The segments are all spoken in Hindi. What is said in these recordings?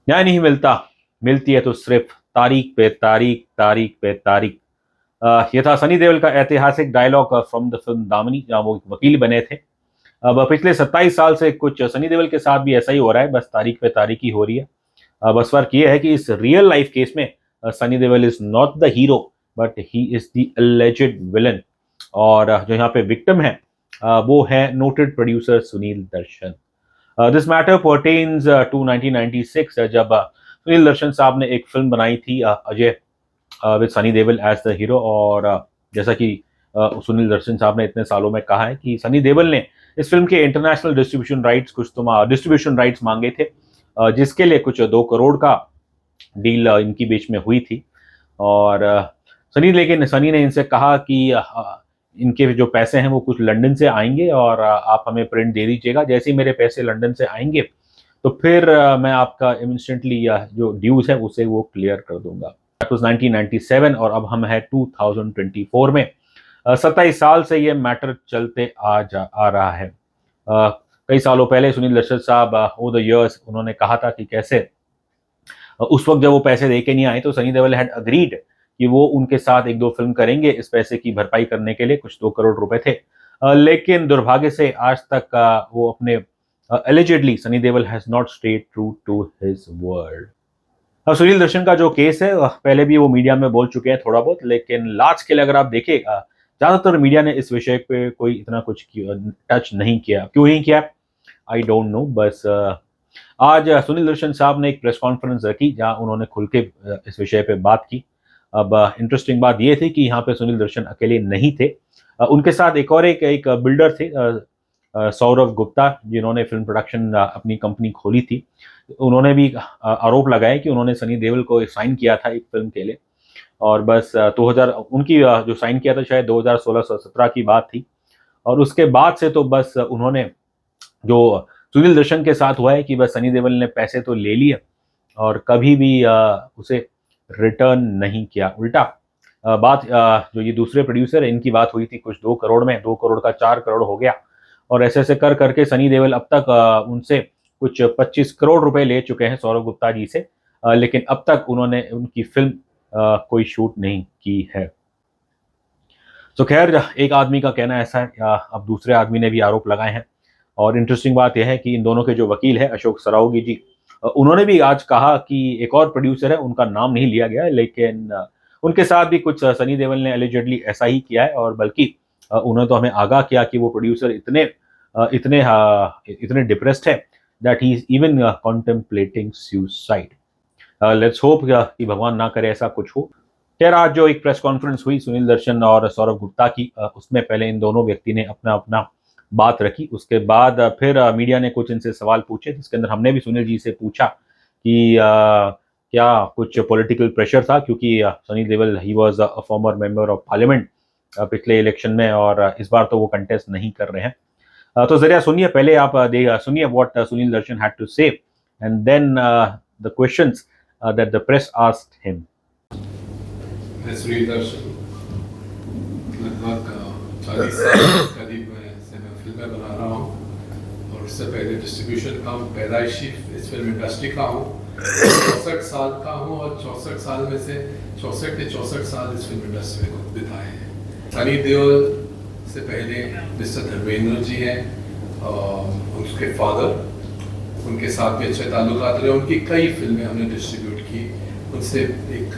न्याय नहीं मिलता, मिलती है तो सिर्फ तारीख पे तारीख, तारीख पे तारीख। ये था सनी देओल का ऐतिहासिक dialogue from the film Damini, जहां वो वकील बने थे। अब पिछले 27 साल से कुछ सनी देओल के साथ भी ऐसा ही हो रहा है, बस तारीख पे तारीख ही हो रही है। बस फर्क ये है कि इस रियल लाइफ केस में Sunny Deol is not the hero, but he is the alleged villain. और जो यहाँ पे विक्टिम है, वो है noted producer Suneel Darshan. This matter pertains to 1996, जब सुनील दर्शन साहब ने एक फिल्म बनाई थी, Ajay, with Sunny Deol as the hero. और जैसा कि सुनील दर्शन साहब ने इतने सालों में कहा है कि सनी देओल ने इस फिल्म के इंटरनेशनल डिस्ट्रीब्यूशन राइट्स, कुछ तो डिस्ट्रीब्यूशन राइट्स मांगे थे, जिसके लिए कुछ 2 करोड़ का डील इनकी बीच में हुई थी। और लेकिन सनी ने इनसे कहा कि इनके जो पैसे हैं वो कुछ लंदन से आएंगे, और आप हमें प्रिंट दे दीजिएगा। जैसे ही मेरे पैसे लंदन से आएंगे तो फिर मैं आपका इंस्टेंटली जो ड्यूज है उसे वो क्लियर कर दूंगा। दैट वाज 1997, और अब हम है 2024 में। 27 साल से ये मैटर चलते आ रहा है। कई सालों पहले सुनील दर्शन साहब ओवर द इयर्स उन्होंने कहा था कि कैसे उस वक्त जब वो पैसे दे के नहीं आए तो सनी देओल हैड अग्रीड कि वो उनके साथ 1-2 फिल्म करेंगे इस पैसे की भरपाई करने के लिए, कुछ 2 करोड़ रुपए थे। लेकिन दुर्भाग्य से आज तक वो अपने allegedly Sunny Deol has not stayed true to his word. अब सुनील दर्शन का जो केस है, पहले भी वो मीडिया में बोल चुके हैं थोड़ा बहुत, लेकिन लास्ट के लिए अगर आप देखें, ज्यादातर मीडिया ने इस विषय पे कोई इतना कुछ टच नहीं किया। क्यों नहीं किया, आई डोंट नो। बस आज सुनील दर्शन साहब ने एक प्रेस कॉन्फ्रेंस रखी जहां उन्होंने खुल के इस विषय पे बात की। अब इंटरेस्टिंग बात यह थी कि यहाँ पे सुनील दर्शन अकेले नहीं थे। उनके साथ एक बिल्डर थे, सौरभ गुप्ता, जिन्होंने फिल्म प्रोडक्शन अपनी कंपनी खोली थी। उन्होंने भी आरोप लगाया कि उन्होंने सनी देओल को साइन किया था एक फिल्म के लिए। और बस 2000 उनकी जो साइन किया था शायद 2016-17 की बात थी। और उसके बाद से तो बस उन्होंने, जो सुनील दर्शन के साथ हुआ है कि बस सनी देओल ने पैसे तो ले लिए और कभी भी उसे रिटर्न नहीं किया। उल्टा बात, जो ये दूसरे प्रोड्यूसर है इनकी बात हुई थी कुछ 2 करोड़ में, 2 करोड़ का 4 करोड़ हो गया। और ऐसे ऐसे कर करके सनी देओल अब तक उनसे कुछ 25 करोड़ रुपए ले चुके हैं सौरभ गुप्ता जी से। लेकिन अब तक उन्होंने उनकी फिल्म कोई शूट नहीं की है। तो खैर, एक आदमी का कहना ऐसा है, अब दूसरे आदमी ने भी आरोप लगाए हैं। और इंटरेस्टिंग बात यह है कि इन दोनों के जो वकील है अशोक सरावगी जी, उन्होंने भी आज कहा कि एक और प्रोड्यूसर है, उनका नाम नहीं लिया गया है, लेकिन उनके साथ भी कुछ सनी देओल ने एलिजिडली ऐसा ही किया है। और बल्कि उन्होंने तो हमें आगाह किया कि वो प्रोड्यूसर इतने डिप्रेस्ड है that he is even contemplating suicide. Let's hope कि भगवान ना करे ऐसा कुछ हो। खैर, आज जो एक प्रेस कॉन्फ्रेंस हुई सुनील दर्शन और सौरभ गुप्ता की, उसमें पहले इन दोनों व्यक्ति ने अपना अपना बात रखी। उसके बाद फिर मीडिया ने कुछ इनसे सवाल पूछे, जिसके अंदर हमने भी सुनील जी से पूछा कि क्या कुछ पॉलिटिकल प्रेशर था, क्योंकि Sunny Deol he was a former member of parliament पिछले इलेक्शन में, और इस बार तो वो कंटेस्ट नहीं कर रहे हैं। तो जरिए सुनिए, पहले आप सुनिए what Sunil Darshan had to say, and then the questions that the press asked him. मैं सुनील दर्शन, लगभग 40 साल करीब से मैं फिल्में बना रहा हूँ, और उससे पहले डिस्ट्रीब्यूशन का हूँ, पैदाइशी इस फिल्म इंडस्ट्री का हूँ। 64 साल का हूँ, और 64 साल में से 64 के 64 साल इस फिल्म इंडस्ट्री में बिताए हैं। सनी देओल से पहले मिस्टर धर्मेंद्र जी हैं, उनके फादर, उनके साथ भी अच्छे ताल्लुकात रहे। उनकी कई फिल्में हमने डिस्ट्रीब्यूट की, उनसे एक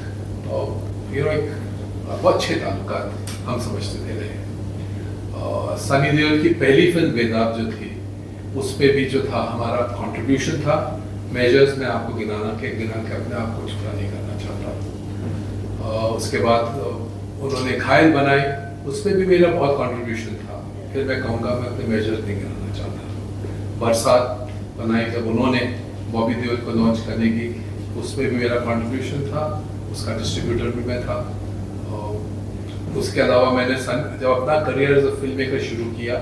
बहुत अच्छे ताल्लुकात हम समझते थे रहे। सनी देओल की पहली फिल्म बेदाब जो थी, उस पर भी जो था हमारा कंट्रीब्यूशन था। मेजर्स में आपको गिना के अपने आप को छुपा नहीं करना चाहता। उसके बाद उन्होंने घायल बनाए, उस पर भी मेरा बहुत कंट्रीब्यूशन था। फिर मैं कहूँगा मैं अपने मेजर्स नहीं गिनाना चाहता। बरसात बनाई जब उन्होंने बॉबी देओल को लॉन्च करने की, उस पर भी मेरा कंट्रीब्यूशन था, उसका डिस्ट्रीब्यूटर भी मैं था। उसके अलावा मैंने जब अपना career as a film maker शुरू किया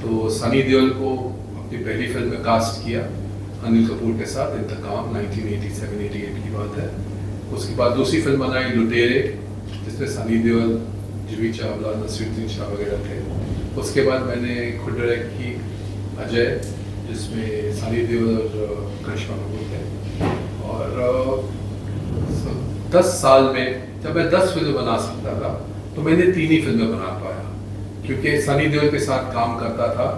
तो सनी देओल को अपनी पहली फिल्म में कास्ट किया अनिल कपूर के साथ, इंतकाम, 1987-88 की बात है। उसके बाद दूसरी फिल्म बनाई लुटेरे, जिसमें सनी देओल, जूही चावला, नसीरुद्दीन शाह वगैरह थे। उसके बाद मैंने खुद डायरेक्ट की अजय, जिसमें सनी देओल और करिश्मा कपूर थे। और 10 साल में जब मैं 10 फिल्में बना सकता था तो मैंने 3 ही फिल्में बना पाया, क्योंकि सनी देओल के साथ काम करता था।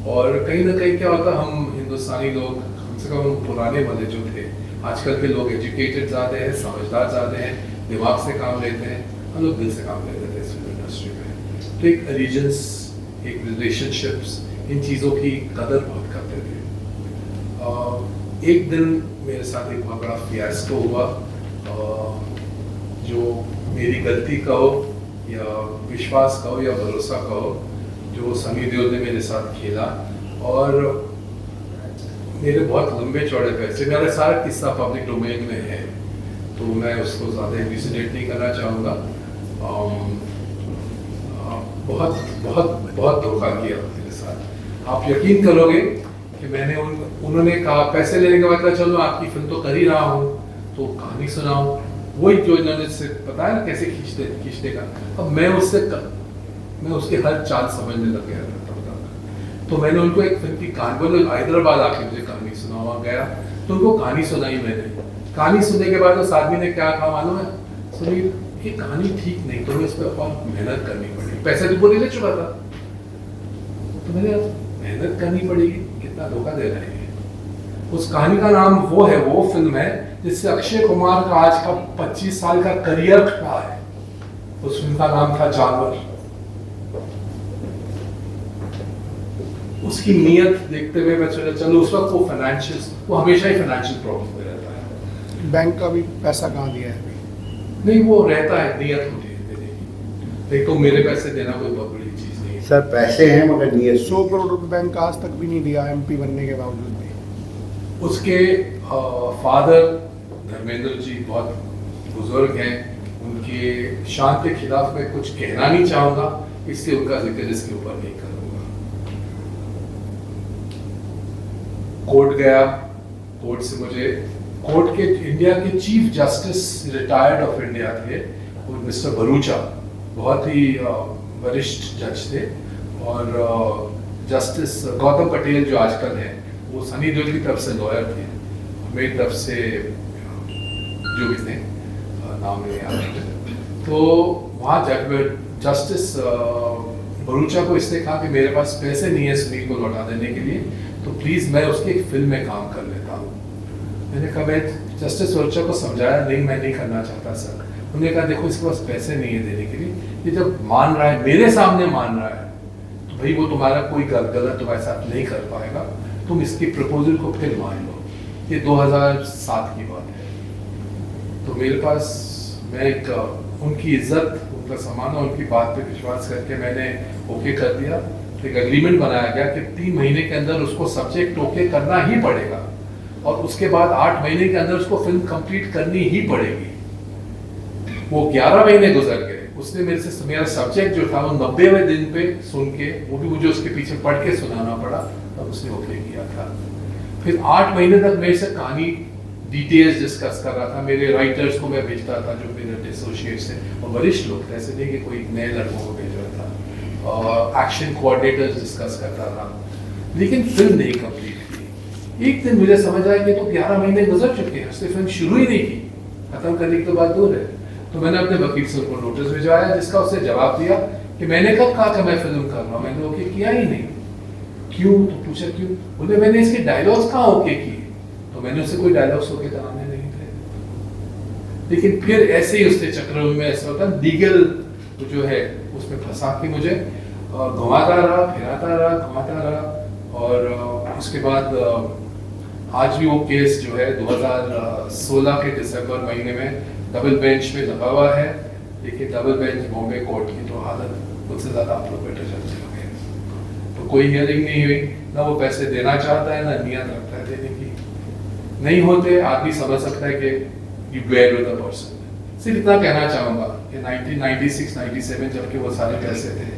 और कहीं ना कहीं क्या होता, हम हिंदुस्तानी लोग, कम से कम पुराने वाले जो थे, आजकल के लोग एजुकेटेड ज़्यादा हैं, समझदार ज़्यादा हैं, दिमाग से काम लेते हैं, हम लोग दिल से काम लेते थे इस फिल्म इंडस्ट्री में। तो एक एलिजेंस, एक रिलेशनशिप्स, इन चीज़ों की कदर बहुत करते थे। एक दिन मेरे साथ एक बहुत बड़ा फियास्को हुआ, जो मेरी गलती कहो या विश्वास कहो या भरोसा कहो, जो सनी देओल ने मेरे साथ खेला। और मेरे बहुत लंबे चौड़े पैसे, मेरा सारा किस्सा पब्लिक डोमेन में है, तो मैं उसको ज़्यादा इल्यूसिनेट नहीं करना चाहूँगा। बहुत बहुत बहुत धोखा किया मेरे साथ। आप यकीन करोगे कि मैंने उन्होंने कहा, पैसे लेने के बाद कहा चलो आपकी फिल्म तो कर ही रहा हूँ तो कहानी सुनाऊँ, वही जो इन्होंने से पता है ना कैसे खींचते का। अब मैं उसके हर चाल समझने लग गया था। तो मैंने उनको एक फिल्म की कहानी, बोले हैदराबाद आके मुझे कहानी सुनावा गया, तो उनको कहानी सुनाई मैंने। कहानी सुनने के बाद उस आदमी ने क्या कहा मालूम है, सुनील ये कहानी ठीक नहीं, तुम्हें इस पर और मेहनत करनी पड़ेगी। पैसे तो पूरे ले चुका था, तो मैंने मेहनत करनी पड़ेगी, कितना धोखा दे रहे हैं। उस कहानी का नाम वो फिल्म है जिससे अक्षय कुमार का आज का 25 साल का करियर रहा है। उस फिल्म का नाम था जानवर। उसकी नीयत देखते हुए मैं सोचा चलो, उस वक्त वो हमेशा ही फाइनेंशियल प्रॉब्लम में रहता है। बैंक का भी पैसा कहाँ दिया है अभी? नहीं, वो रहता है, नीयत होती है देने की। देखो मेरे पैसे देना कोई बहुत बड़ी चीज़ नहीं है सर, पैसे हैं मगर नीयत 100 करोड़ रुपए बैंक का आज तक भी नहीं दिया, एमपी बनने के बावजूद भी। उसके फादर धर्मेंद्र जी बहुत बुजुर्ग हैं, उनके शान के खिलाफ मैं कुछ कहना नहीं चाहूँगा, इसलिए उनका जिक्र इसके ऊपर नहीं करूँगा। कोर्ट गया, कोर्ट से मुझे कोर्ट के इंडिया के chief justice retired of India थे, वो मिस्टर भरूचा, बहुत ही वरिष्ठ जज थे। और जस्टिस गौतम पटेल जो आजकल हैं, वो सनी देओल की तरफ से लॉयर थे, मेरी तरफ से जो भी थे, नाम नहीं याद है। तो वहाँ जस्टिस भरूचा को इसने कहा कि मेरे पास पैसे नहीं है सुनील को लौटा देने के लिए, तो प्लीज़ मैं उसकी एक फिल्म में काम कर लेता हूँ। मैंने कहा, मैं जस्टिस भरूचा को समझाया, नहीं मैं नहीं करना चाहता सर। उन्होंने कहा देखो इसके पास पैसे नहीं है देने के लिए, ये जब मान रहा है, मेरे सामने मान रहा है, तो भाई वो तुम्हारा कोई गलत तुम्हारे साथ नहीं कर पाएगा, तुम इसकी प्रपोजल को फिर मान लो। ये 2007 की बात है। तो मेरे पास मैं एक उनकी इज्जत, उनका सम्मान और उनकी बात पे विश्वास करके मैंने ओके कर दिया। तो एक एग्रीमेंट बनाया गया कि 3 महीने के अंदर उसको सब्जेक्ट ओके करना ही पड़ेगा, और उसके बाद 8 महीने के अंदर उसको फिल्म कंप्लीट करनी ही पड़ेगी। वो 11 महीने गुजर गए, उसने मेरे से मेरा सब्जेक्ट जो था वो 90वें दिन पे सुन के, वो भी मुझे उसके पीछे पढ़ के सुनाना पड़ा, तब उसने ओके किया था। फिर 8 महीने तक मेरे से कहानी डिटेल्स डिस्कस कर रहा था, मेरे राइटर्स को मैं भेजता था जो मेरे एसोसिएट्स थे, और वरिष्ठ लोग थे, ऐसे नहीं कि कोई नए लड़कों को भेज रहा था, और एक्शन कोऑर्डिनेटर्स डिस्कस करता था, लेकिन फिल्म नहीं कंप्लीट की। एक दिन मुझे समझ आया कि तो 11 महीने गुजर चुके हैं, उसने फिल्म शुरू ही नहीं की, खत्म करने की तो बात दूर है। तो मैंने अपने वकील से उनको नोटिस भिजवाया, जिसका उसने जवाब दिया कि मैंने कब कहा कि मैं फिल्म कर रहा हूँ, मैंने ओके किया ही नहीं। क्यों? तो पूछा क्यों? बोले मैंने इसके डायलॉग्स कहाँ ओके किए, तो मैंने उससे कोई डायलॉग्स ओके कराने नहीं थे। लेकिन फिर ऐसे ही उसने चक्रों में ऐसा होता लीगल जो है उसमें फंसा के मुझे घुमाता रहा, फिराता रहा, घुमाता रहा। और उसके बाद आज भी वो केस जो है 2016 के दिसंबर महीने में डबल बेंच में लगा हुआ है, लेकिन डबल बेंच बॉम्बे कोर्ट की तो हालत मुझसे ज़्यादा आप लोग बेटर जानते होंगे। तो कोई हियरिंग नहीं हुई, ना वो पैसे देना चाहता है, ना नियत रखता है देने की। नहीं होते, आदमी समझ सकता है कि you bear with the person. सिर्फ इतना कहना चाहूँगा कि 1996-97 जबकि वो सारे पैसे थे,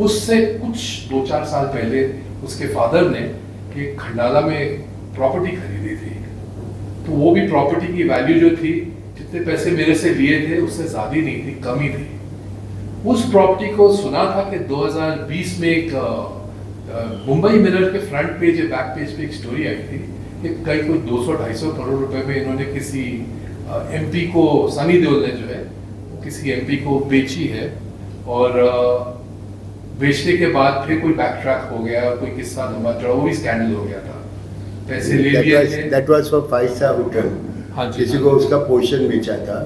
उससे कुछ 2-4 साल पहले उसके फादर ने एक खंडाला में प्रॉपर्टी खरीदी थी, तो वो भी प्रॉपर्टी की वैल्यू जो थी, जितने पैसे मेरे से लिए थे उससे ज़्यादा नहीं थी, कम ही थी। उस प्रॉपर्टी को सुना था कि 2020 में एक मुंबई मिरर के फ्रंट पेज या बैक पेज पे एक स्टोरी आई थी कि कई कोई 200-250 करोड़ रुपए में इन्होंने किसी एमपी को सनी देओल ने जो है वो किसी एमपी को बेची है और बेचने के बाद फिर कोई बैक ट्रैक हो गया, कोई किस्सा धमा चढ़ा, वो भी स्कैंडल हो गया था। पैसे ले लिए थे। That was for 5-star hotel. हाँ जी, किसी को उसका पोर्शन बेचा था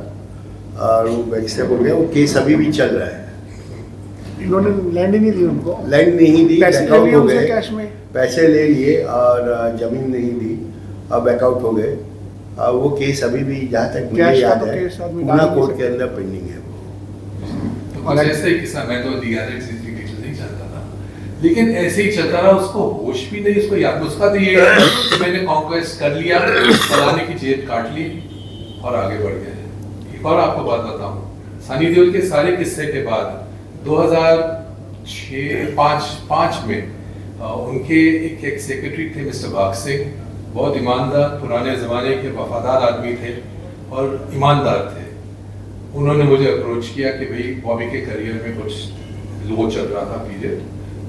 और वो बैकस्टेप हो गया। वो केस अभी भी चल रहा है। इन्होंने लैंड ही नहीं दी उनको, लैंड नहीं दी, पैसे ले बैकआउट लिए हो उनसे गए, कैश में। पैसे ले लिए और जमीन नहीं दी और बैकआउट हो गए। और वो केस अभी भी जहाँ तक मुझे कैश का याद तो है केस आदमी पूना डाल नहीं कोर्ट के सकता। अंदर पेंडिंग है वो। तो कुछ ऐसा ही किस्सा, मैं तो डीआरएक्स डिटेल नहीं जानता था, लेकिन ऐसे ही चलता रहा। उसको होश भी नहीं, उसको याद, उसका तो ये है कि मैंने कॉन्क्वेस्ट कर लिया, फलाने की जेब काट ली और आगे बढ़ गए। एक और आपको बात बताऊं, सनी देओल के सारे किस्से के बाद 2006-5 में उनके एक सेक्रेटरी थे मिस्टर बाग सिंह, बहुत ईमानदार, पुराने ज़माने के वफादार आदमी थे और ईमानदार थे। उन्होंने मुझे अप्रोच किया कि भाई बॉबी के करियर में कुछ लो चल रहा था पीरियड,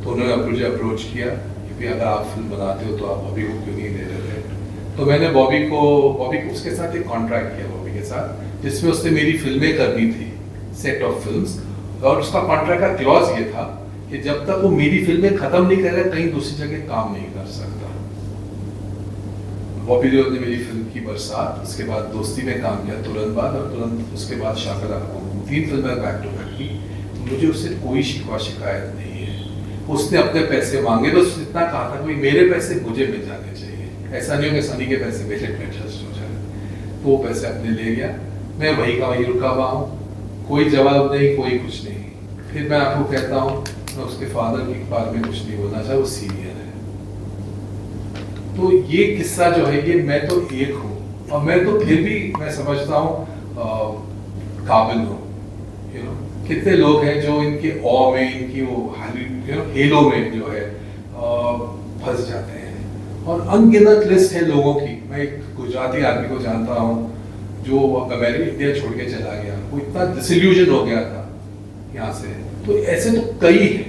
तो उन्होंने मुझे अप्रोच किया कि भाई अगर आप फिल्म बनाते हो तो आप बॉबी को क्यों नहीं दे रहे थे। तो मैंने बॉबी को उसके साथ एक कॉन्ट्रैक्ट किया, बॉबी के साथ, जिसमें उसने मेरी फिल्में करनी थी, सेट ऑफ फिल्म्स, और उसका कॉन्ट्रैक्ट का क्लॉज ये था कि जब तक वो मेरी फिल्में खत्म नहीं करे कहीं दूसरी जगह काम नहीं कर सकता। बॉबी देओल ने मेरी फिल्म की बरसात, उसके बाद दोस्ती में काम किया तुरंत बाद, और तुरंत उसके बाद शाकला, 3 फिल्में बैक टू बैक की। मुझे उससे कोई शिकवा शिकायत नहीं है। उसने अपने पैसे मांगे, बस इतना कहा था कि मेरे पैसे मुझे मिल जाने चाहिए, ऐसा नहीं हो कि सनी के पैसे मेरे पे एडजस्ट हो जाए। तो वो पैसे अपने ले गया, मैं वही का वही रुका हुआ हूँ, कोई जवाब नहीं, कोई कुछ नहीं। फिर मैं आपको कहता हूँ, मैं उसके फादर के बारे में कुछ नहीं बोलना चाहे, वो सीनियर है। तो ये किस्सा जो है, ये मैं तो एक हूँ, और मैं तो फिर भी मैं समझता हूँ काबिल हूँ। कितने लोग हैं जो इनके ऑ में, इनकी वो हेलो में जो है फंस जाते हैं, और अनगिनत लिस्ट है लोगों की। मैं एक गुजराती आदमी को जानता हूँ जो अमेरिका, इंडिया छोड़ के चला गया, वो इतना डिसइल्यूजन हो गया था यहाँ से। तो ऐसे तो कई हैं,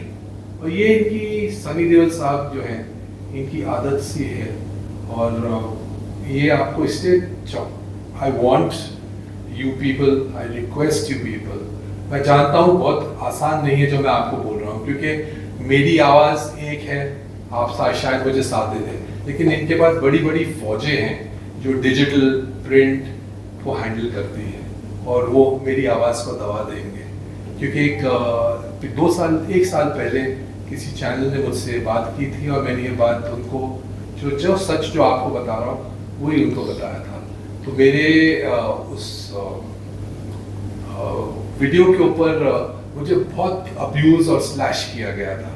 और ये इनकी सनी देओल साहब जो है, इनकी आदत सी है। और ये आपको इसलिए, I want you people, I request you people, मैं जानता हूँ बहुत आसान नहीं है जो मैं आपको बोल रहा हूँ, क्योंकि मेरी आवाज़ एक है, आप शायद मुझे साथ दे दें, लेकिन इनके पास बड़ी बड़ी फौजें हैं जो डिजिटल प्रिंट को हैंडल करती हैं, और वो मेरी आवाज़ को दबा देंगे। क्योंकि एक साल पहले किसी चैनल ने मुझसे बात की थी, और मैंने ये बात उनको जो सच जो आपको बता रहा हूँ वही उनको बताया था। तो मेरे उस वीडियो के ऊपर मुझे बहुत अब्यूज़ और स्लैश किया गया था।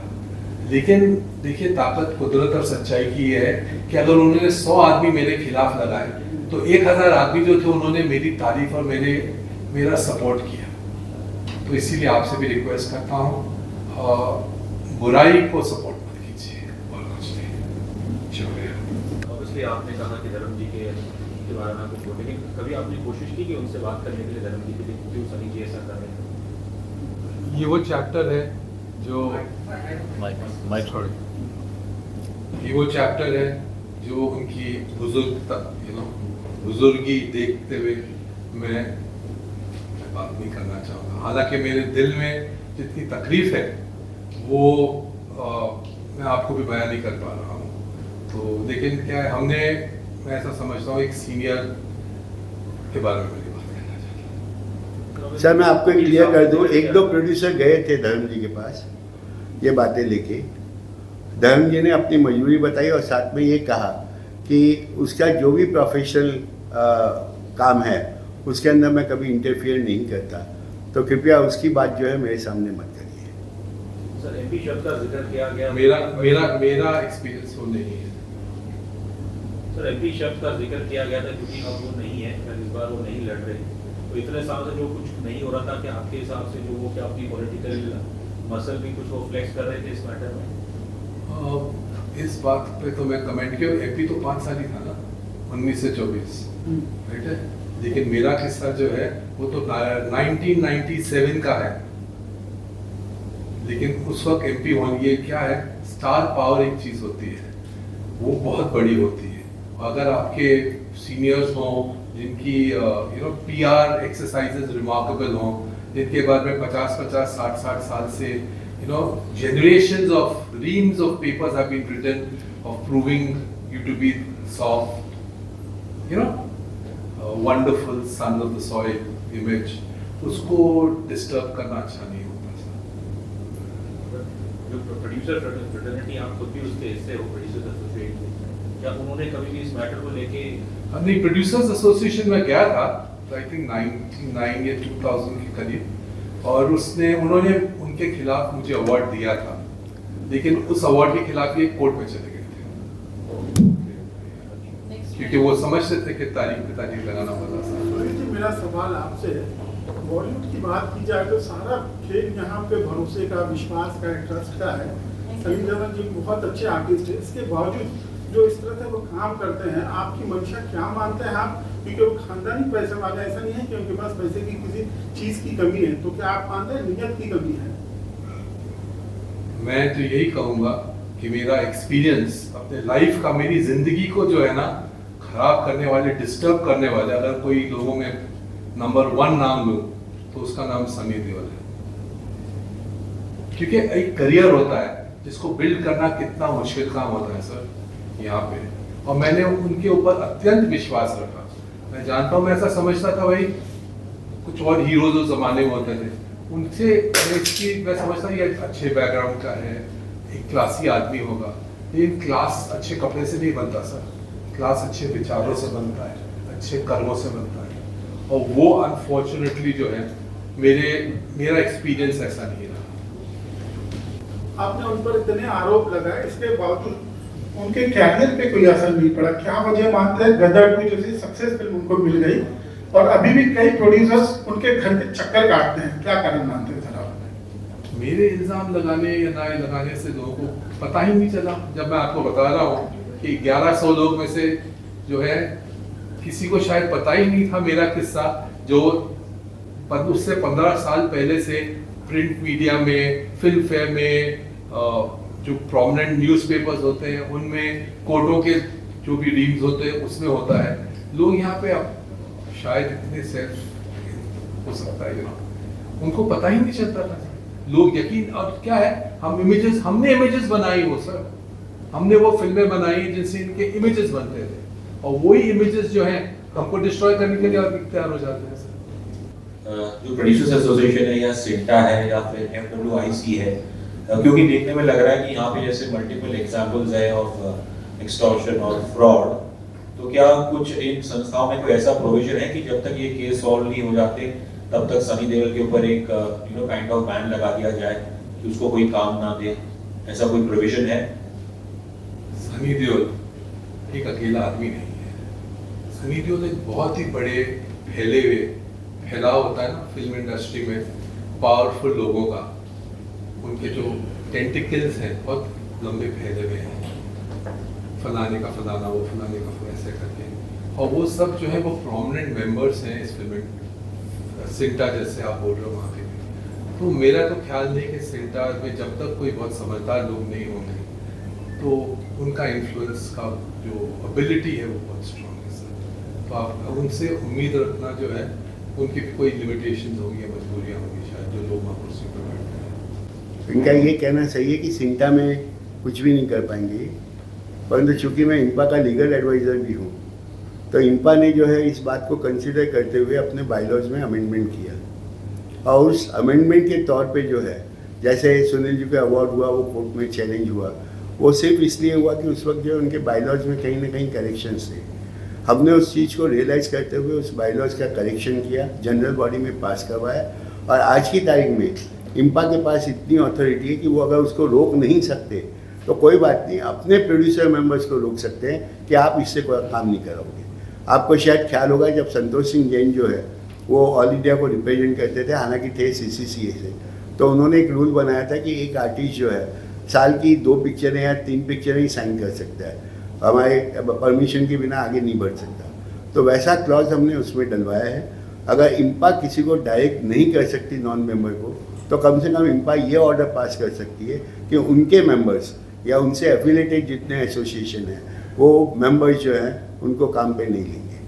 लेकिन देखिए, ताकत कुदरत और सच्चाई की ये है कि अगर उन्होंने 100 आदमी मेरे खिलाफ लगाए, तो 1000 आदमी जो थे उन्होंने मेरी तारीफ और मेरा सपोर्ट किया। तो इसीलिए आपसे भी रिक्वेस्ट करता हूँ, बुराई को सपोर्ट मत कीजिए, और कुछ नहीं। शुक्रिया। ऑब्वियसली आपने कहा कि धर्म जी के बारे में कुछ बोलने की, कभी आपने कोशिश की कि उनसे बात करने के लिए, धर्म जी के लिए, क्यों सनी जी ऐसा कर रहे हैं? ये वो चैप्टर है जो ये वो चैप्टर है जो उनकी बुजुर्गी देखते हुए मैं बात नहीं करना चाहूँगा। हालांकि मेरे दिल में जितनी तकलीफ है वो मैं आपको भी बयान नहीं कर पा रहा हूँ। तो लेकिन क्या है, मैं ऐसा समझता हूँ, एक सीनियर के बारे में मेरी बात करना चाहता हूँ। सर, मैं आपको क्लियर कर दूं, 1-2 प्रोड्यूसर गए थे धर्म जी के पास ये बातें लेके। धर्म जी ने अपनी मजबूरी बताई और साथ में ये कहा कि उसका जो भी प्रोफेशनल काम है उसके अंदर मैं कभी इंटरफियर नहीं करता, तो कृपया उसकी बात जो है मेरे सामने मत करिए। सर, एमपी शब्द का जिक्र किया गया, मेरा एक्सपीरियंस वो नहीं है। सर, एमपी शब्द का जिक्र किया गया था क्योंकि अब वो नहीं है, इस बार वो नहीं लड़ रहे, तो इतने साल से जो कुछ नहीं हो रहा था, कि आपके हिसाब से जो वो क्या अपनी पॉलिटिकल मसल भी कुछ वो फ्लेक्स कर रहे थे इस मैटर में? इस बात पे तो मैं कमेंट किया, एमपी तो 5 साल ही था ना, 19 से 24, राइट है। लेकिन मेरा किस्सा जो है वो तो 1997 का है। लेकिन उस वक्त एमपी होने, ये क्या है, स्टार पावर एक चीज होती है, वो बहुत बड़ी होती है। अगर आपके सीनियर्स हों, जिनकी PR एक्सरसाइजेज रिमार्केबल हों, जिनके बारे में 50-50, 60-60 साल से generations of reams of papers have been written of proving you to be soft, a wonderful son of the soil image. उसको डिस्टर्ब करना अच्छा नहीं होता सर। जो प्रोड्यूसर फ्रेटर्निटी आप खुद भी उसके हिस्से हो, प्रोड्यूसर्स एसोसिएशन में, क्या उन्होंने कभी भी इस मैटर को लेके? नहीं, प्रोड्यूसर्स एसोसिएशन में गया था आई थिंक 99 या 2000 के करीब, और उन्होंने उनके खिलाफ मुझे अवार्ड दिया था, लेकिन उस अवार्ड के खिलाफ ये कोर्ट में चले गए थे क्योंकि वो समझते थे कि तारीख पे तारीख लगाना बड़ा आसान है। मेरा सवाल आपसे है, बॉलीवुड की बात की जाए तो सारा खेल यहाँ पे भरोसे का, विश्वास का, ट्रस्ट का है। सनी देओल जी बहुत अच्छे आर्टिस्ट है, इसके बावजूद जो इस तरह से वो काम करते हैं, आपकी मंशा क्या मानते हैं आप? क्योंकि वो खानदानी पैसे वाले, ऐसा नहीं है कि उनके पास पैसे की किसी चीज की कमी है, तो क्या आप मानते हैं नियत की कमी है? मैं तो यही कहूँगा कि मेरा एक्सपीरियंस अपने लाइफ का, मेरी जिंदगी को जो है ना खराब करने वाले, डिस्टर्ब करने वाले, अगर कोई लोगों में नंबर 1 नाम लूँ तो उसका नाम सनी देओल है। क्योंकि एक करियर होता है जिसको बिल्ड करना कितना मुश्किल काम होता है सर यहाँ पे, और मैंने उनके ऊपर अत्यंत विश्वास रखा। मैं जानता हूँ, मैं ऐसा समझता था भाई कुछ और हीरोज उस जमाने में होते थे, उनसे मैं समझता ये अच्छे बैकग्राउंड का है, एक क्लासी आदमी होगा, लेकिन क्लास अच्छे कपड़े से नहीं बनता सर, क्लास अच्छे विचारों से बनता है, अच्छे कर्मों से बनता है, और वो अनफॉर्चुनेटली जो है मेरा एक्सपीरियंस ऐसा नहीं रहा। आपने उन पर इतने आरोप लगाए, इसके बावजूद उनके कैरियर पे कोई असर नहीं पड़ा, क्या वजह मानते हैं? गदर 2 जैसी सक्सेस फिल्म उनको मिल गई और अभी भी कई प्रोड्यूसर्स उनके घर के चक्कर काटते हैं, क्या कारण मानते हैं सर आप? मेरे इल्जाम लगाने या ना लगाने से लोगों को पता ही नहीं चला। जब मैं आपको बता रहा हूँ कि 1100 लोग में से जो है किसी को शायद पता ही नहीं था मेरा किस्सा, जो उससे 15 साल पहले से प्रिंट मीडिया में, फिल्म फेयर में, जो प्रोमिनेंट न्यूज़पेपर्स होते हैं उनमें, कोर्टों के जो भी रीम्स होते हैं उसमें होता है। लोग यहाँ पे अब शायद इतने सेल्फ हो सकता है उनको पता ही नहीं चलता था। लोग यकीन, और क्या है, हमने इमेजेस बनाई वो सर, हमने वो फिल्में बनाई जिनसे इनके इमेजेस बनते थे, और वही इमेजेस जो हैं हमको डिस्ट्रॉय करने के लिए तैयार हो जाते हैं सर। जो प्रोड्यूसर्स एसोसिएशन है या सिंटा है या फिर FWIC है, क्योंकि देखने में लग रहा है कि यहाँ पे जैसे मल्टीपल एग्जांपल्स है ऑफ एक्सटॉर्शन और फ्रॉड, तो क्या कुछ इन संस्थाओं में कोई ऐसा प्रोविजन है कि जब तक ये केस सॉल्व नहीं हो जाते तब तक सनी देओल के ऊपर एक काइंड ऑफ बैन लगा दिया जाए कि उसको कोई काम ना दे, ऐसा कोई प्रोविजन है? सनी देओल एक अकेला आदमी नहीं है। सनी देओल एक बहुत ही बड़े फैलाव होता है ना फिल्म इंडस्ट्री में, पावरफुल लोगों का, उनके जो टेंटिकल्स हैं बहुत लंबे फैले हुए हैं, फलाने का फलाना, वो फलाने का ऐसे करके, और वो सब जो है वो प्रोमिनेंट मेंबर्स हैं इस फिल्म सिंटा जैसे आप बोल रहे हो वहाँ पे भी। तो मेरा तो ख्याल नहीं कि सिंटा में जब तक कोई बहुत समझदार लोग नहीं होंगे तो उनका इन्फ्लुएंस का जो एबिलिटी है वो बहुत स्ट्रॉन्ग है सर। तो आप उनसे उम्मीद रखना जो है, उनकी भी कोई लिमिटेशंस होंगी या मजबूरियाँ होंगी शायद, जो लोग वहाँ कुर्सी पर बैठते हैं। इनका ये कहना सही है कि सिंटा में कुछ भी नहीं कर पाएंगे, परंतु चूंकि मैं इंपा का लीगल एडवाइज़र भी हूँ, तो इंपा ने जो है इस बात को कंसिडर करते हुए अपने बायलॉज में अमेंडमेंट किया, और उस अमेंडमेंट के तौर पे जो है, जैसे सुनील जी को अवार्ड हुआ, वो कोर्ट में चैलेंज हुआ, वो सिर्फ इसलिए हुआ कि उस वक्त जो है उनके बायलॉज में कहीं ना कहीं करेक्शंस थे। हमने उस चीज़ को रियलाइज़ करते हुए उस बायलॉज का करेक्शन किया, जनरल बॉडी में पास करवाया, और आज की तारीख में इंपा के पास इतनी अथॉरिटी है कि वो अगर उसको रोक नहीं सकते तो कोई बात नहीं, अपने प्रोड्यूसर मेंबर्स को रोक सकते हैं कि आप इससे कोई काम नहीं कराओगे। आपको शायद ख्याल होगा जब संतोष सिंह जैन जो है वो ऑल इंडिया को रिप्रेजेंट करते थे, हालांकि थे CCCA से, तो उन्होंने एक रूल बनाया था कि एक आर्टिस्ट जो है साल की 2 पिक्चरें या 3 पिक्चरें ही साइन कर सकता है, हमारे परमिशन के बिना आगे नहीं बढ़ सकता। तो वैसा क्लॉज हमने उसमें डलवाया है। अगर इंपा किसी को डायरेक्ट नहीं कर सकती नॉन मेंबर को, तो कम से कम इंपा ये ऑर्डर पास कर सकती है कि उनके मेंबर्स या उनसे एफिलेटेड जितने एसोसिएशन हैं वो मेंबर्स जो हैं उनको काम पे नहीं लेंगे।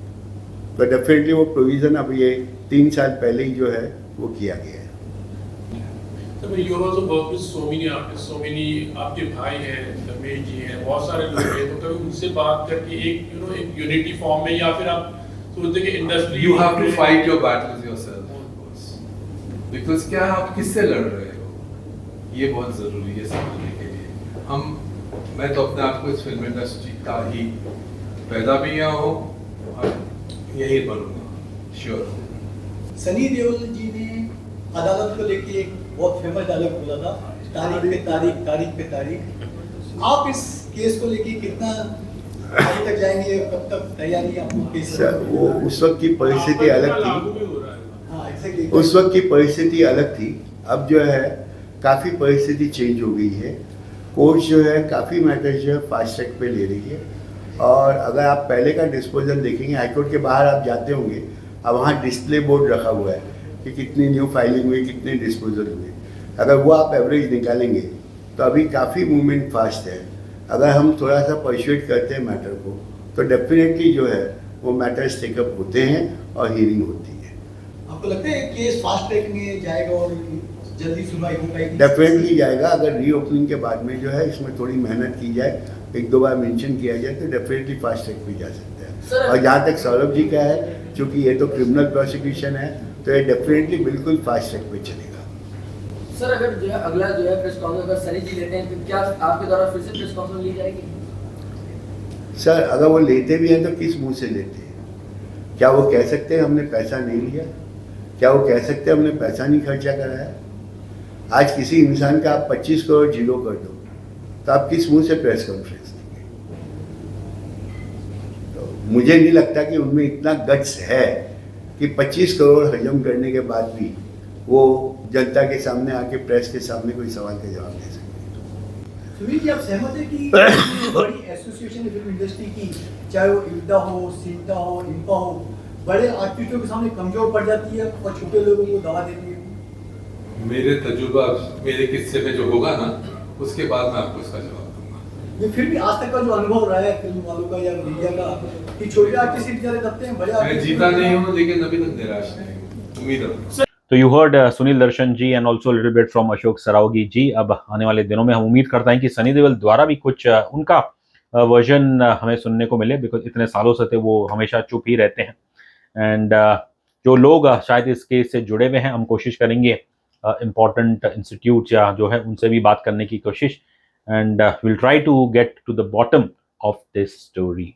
तो डेफिनेटली वो प्रोविज़न अब ये 3 साल पहले ही जो है वो किया गया है। So you also work with so many artists, so many आपके भाई हैं, रमेश जी हैं, बहुत सारे लोग हैं, तो कभी उनसे बात करके एक एक यूनिटी फॉर्म में, या फिर आप सोचते कि industry You have to fight your battles yourself, because क्या आप किससे लड़ रहे हो, ये बहुत ज़रूरी है समझने के लिए। मैं तो अपने आप को इस फिल्म इंडस्ट्री का ही पैदा भी यहाँ हूँ और यही बनूंगा, श्योर। सनी देओल जी ने अदालत को लेके एक बहुत फेमस डायलॉग बोला था, तारीख पे तारीख, तारीख पे तारीख। आप इस केस को लेके कितना आगे तक जाएंगे, कब तक तैयारी है आपको केस? वो उस वक्त की परिस्थिति अलग थी, हाँ एग्जैक्टली, उस वक्त की परिस्थिति अलग थी। अब जो है काफ़ी परिस्थिति चेंज हो गई है। कोर्ट जो है काफ़ी मैटर्स जो है फास्ट ट्रैक पे ले रही है। और अगर आप पहले का डिस्पोजल देखेंगे, हाईकोर्ट के बाहर आप जाते होंगे, अब वहाँ डिस्प्ले बोर्ड रखा हुआ है कि कितनी न्यू फाइलिंग हुई, कितने डिस्पोजल हुए। अगर वो आप एवरेज निकालेंगे तो अभी काफ़ी मूवमेंट फास्ट है। अगर हम थोड़ा सा परसुएट करते हैं मैटर को, तो डेफिनेटली जो है वो मैटर्स टेकअप होते हैं और हियरिंग होती है। आपको लगता है केस फास्ट ट्रैक में जाएगा और जल्दी सुनवाई हो पाएगी? डेफिनेटली जाएगा। अगर रीओपनिंग के बाद में जो है इसमें थोड़ी मेहनत की जाए, 1-2 बार मेंशन किया जाए, तो डेफिनेटली फास्ट ट्रैक पे जा सकते हैं। और जहाँ तक सौरभ जी का है, क्योंकि ये तो क्रिमिनल प्रोसिक्यूशन है, तो ये डेफिनेटली बिल्कुल फास्ट ट्रैक पे चलेगा। सर अगर जो है अगला जो है प्रेस कॉन्फ्रेंस अगर सनी जी लेते हैं, तो क्या आपके द्वारा फिर से प्रेस कॉन्फ्रेंस ली जाएगी? सर अगर वो लेते भी हैं तो किस मुंह से लेते हैं? क्या वो कह सकते हैं हमने पैसा नहीं लिया? क्या वो कह सकते हैं हमने पैसा नहीं खर्चा कराया? आज किसी इंसान का आप 25 करोड़ जीरो कर दो, तो आप किस मुंह से प्रेस कॉन्फ्रेंस देंगे? तो मुझे नहीं लगता कि उनमें इतना गट्स है कि 25 करोड़ हजम करने के बाद भी वो जनता के सामने आके प्रेस के सामने कोई सवाल का जवाब दे सकते। सुनील जी, आप सहमत हैं कि बड़ी एसोसिएशन है फिल्म इंडस्ट्री की, चाहे वो इल्टा हो, सीटा हो, इंपा हो, बड़े आर्टिस्टों के सामने कमजोर पड़ जाती है और छोटे लोगों को दबा देती है? मेरे तजुर्बा, मेरे किस्से में जो होगा ना, उसके बाद मैं आपको इसका जवाब दूंगा। ये फिर भी आज तक का जो अनुभव रहा है फिल्म वालों का या मीडिया का, कि छोटे आर्टिस्ट बेचारे दबते हैं, बड़े मैं आर्टिस्ट जीता नहीं हूँ, लेकिन अभी तक निराश नहीं हूँ, उम्मीद है। तो you heard Sunil Darshan ji and also little bit from Ashok Saraogi ji. अब आने वाले दिनों में हम उम्मीद करते हैं कि सनी देओल द्वारा भी कुछ उनका वर्जन हमें सुनने को मिले, बिकॉज इतने सालों से थे वो हमेशा चुप ही रहते हैं। एंड जो लोग शायद इस केस से जुड़े हुए हैं, हम कोशिश करेंगे इम्पॉर्टेंट इंस्टीट्यूट या जो है उनसे भी बात करने की कोशिश, and will try to get to the bottom of this story.